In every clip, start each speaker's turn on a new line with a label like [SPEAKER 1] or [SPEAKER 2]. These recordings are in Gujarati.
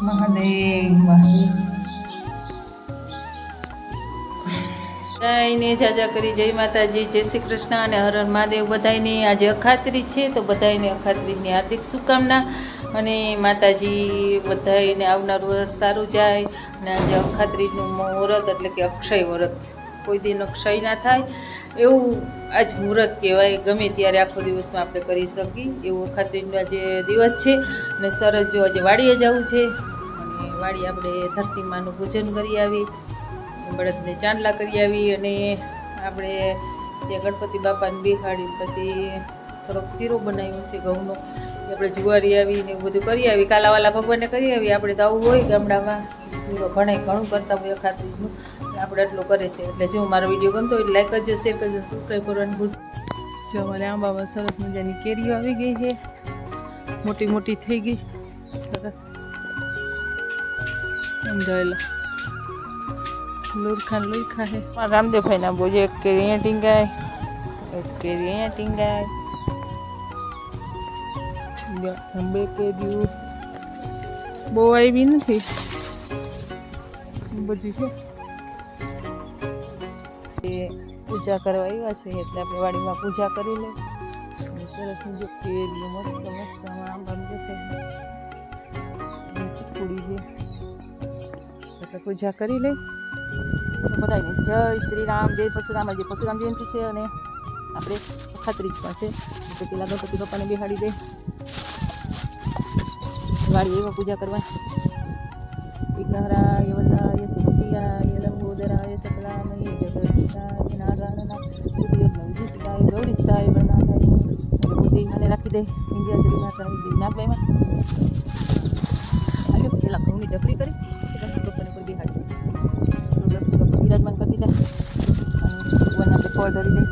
[SPEAKER 1] મહાદેવ મહાદેવ બધાને જાજા કરી જય માતાજી, જય શ્રી કૃષ્ણ અને હર હર મહાદેવ. બધાને આજે અખાત્રી છે તો બધાને અખાત્રીની હાર્દિક શુભકામના અને માતાજી બધાને આવનારું વર્ષ સારું જાય. અને આજે અખાત્રીનું મુહૂર્ત એટલે કે અક્ષય વ્રત, કોઈ દિન અક્ષય ના થાય એવું આજ મુહૂર્ત કહેવાય. ગમે ત્યારે આખો દિવસમાં આપણે કરી શકીએ એવું અખાત્રીનો આજે દિવસ છે. અને સરસ જો આજે વાડીએ જવું છે અને વાડી આપણે ધરતીમાનું પૂજન કરી આવી, બળદને ચાંદલા કરી આવી અને આપણે ત્યાં ગણપતિ બાપાને બેસાડી પછી થોડોક શીરો બનાવ્યો છે ઘઉંનો, આપણે જુવારી આવીને એવું બધું કરી આવી, કાલાવાલા ભગવાનને કરી આવી. આપણે તો આવું હોય ગામડામાં, જુઓ ઘણું કરતા હોય અખાત્રીનું, આપણે એટલું કરે છે. એટલે જો મારો વિડીયો ગમતો હોય લાઈક કરજો, શેર કરજો, સબસ્ક્રાઈબ કરવાનું ભૂલ. જો અમારે આંબામાં સરસ મજાની કેરીઓ આવી ગઈ છે, મોટી મોટી થઈ ગઈ સરસ સમજાયેલા લુરખા હે. રામદેવભાઈ ના બોજે એક કેરી અહીંયા ટીંગાય, એક કેરી અહીંયા ટીંગાય, બે કેરીઓ બહુ આવી નથી બધી છે. એ પૂજા કરવા આવ્યા છે એટલે આપણે વાડીમાં પૂજા કરી લઈએ. સરસ જો કેરીઓ મસ્ત મસ્ત આંબાનું દેખાય ચીકુડી છે એટલે પૂજા કરી લઈ. બધાને જય શ્રી રામ, જય પરશુરામ. જે પરશુરામ જયંતિ છે અને આપણે અખાત્રી પણ છે તો પેલા ગણપતિ બાપાને બેસાડી દે, વાડી એવા પૂજા કરવા. વિઘ્નહરાય વરદાય સુમપિયાય લંબોદરાય સકલામય જગદીશાય નારાયણના સૂર્યજ્ઞ વિદુષિતાય ગૌરીસ્તાય વર્ણાધાય બુદ્ધિ મને રાખી દે. ઇન્ડિયા જરી માતા નાગભાઈમાં આજે પેલા ઘઉંની ઢકડી કરી લોકોને પર બેહાડી વિરાજમાન કરી દીધા અને ભગવાનને આપણે ફળ ધરી દઈએ.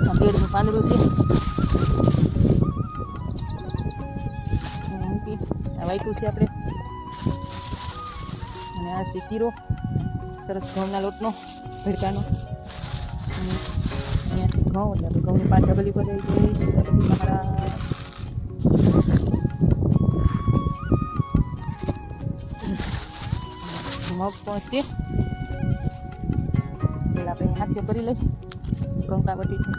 [SPEAKER 1] આ બેડનું પાંદડું છે મૂકી આ વાયકું છે આપણે. અને આ છે શીરો સરસ ઘઉંના લોટનો ભડકાનો. અને અહીંયા છે ઘઉં એટલે આપણે ઘઉંની 5 ડબલી પર જઈ મહારાજ. મગ પણ છે પેલા આપણે હાથીઓ કરી લઈ. કંકાવટી છે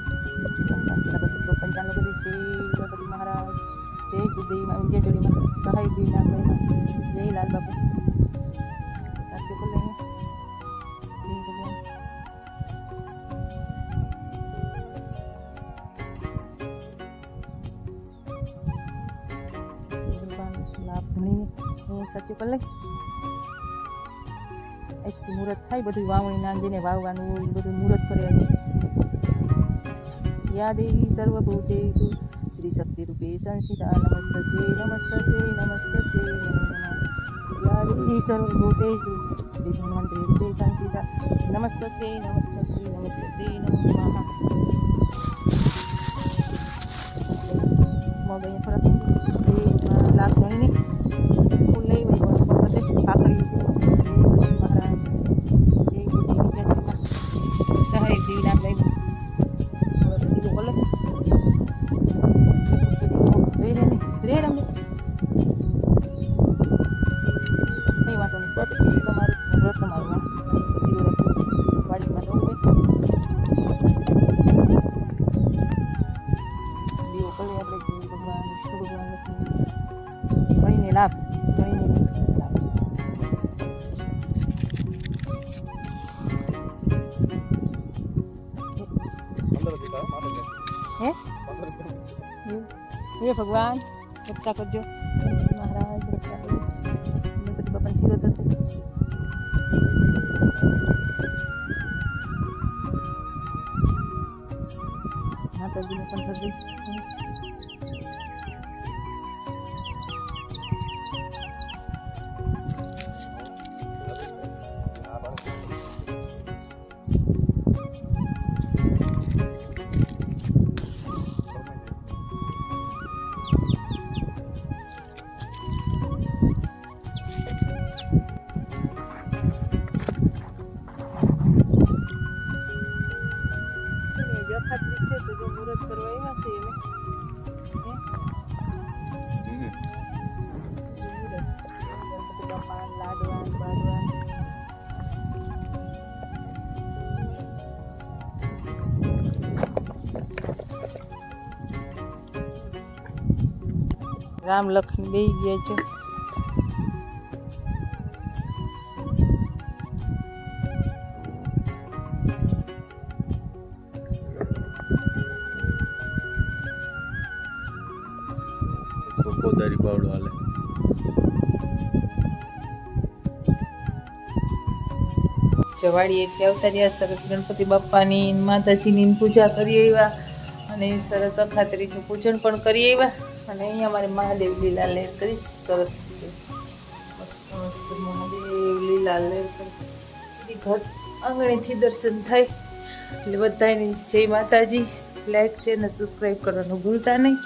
[SPEAKER 1] પંચાંગ બધી જય ગણપતિ મહારાજ, જય ગુદેવીમાં, જય જોડીમાં, સહાય દેવીના ભાઈમાં, જય લાલ બાપુ. હાથીઓ કરી લઈને લાભ ધણીને સાચું કરી લઈ. આજથી મુહૂર્ત થાય બધું વાવણી ના જેને વાવવાનું હોય એ બધું મુહૂર્ત કરે. યા દેવી સર્વભૂતેષુ શ્રી શક્તિ રૂપે સંસ્થિતા નમસ્તે નમસ્તે નમસ્તે યા દેવી સર્વભૂતેષુ શ્રી ધન્વંતરી રૂપે સંસ્થિતા નમસ્તે નમસ્તે નમસ્તે નમઃ. મગ અહીંયા થોડાક લાભ ધણીને ફૂલ લઈ વહી કાકડી છે મહારાજ, જય ગુરુદેવ સહાય દેવીના ભાઈ લાભ હે ये भगवान रक्षा करजो, महाराज रक्षा करजो. गणपति बापा શીરો થશે. માતાજીને પણ થશે. અખાત્રી છે તો જો મુહૂર્ત કરવા આવ્યા છે એને પાન લાડવા બાડવા રામ લખન બેહી ગયા છે.
[SPEAKER 2] કોદારી બાવળો હાલે.
[SPEAKER 1] જવાડી એટલે આવતા રહ્યા. સરસ ગણપતિ બાપ્પાની માતાજીની પૂજા કરી આવ્યા અને સરસ અખાત્રીનું પૂજન પણ કરી આવ્યા. અને અહીંયા મારે મહાદેવ લીલા લહેર કરી સરસ છે. મસ્ત મસ્ત મહાદેવ લીલા લહેર કરી ઘર આંગણેથી દર્શન થાય. એટલે બધાની જય માતાજી. લાઈક છે અને સબસ્ક્રાઈબ કરવાનું ભૂલતા નહીં.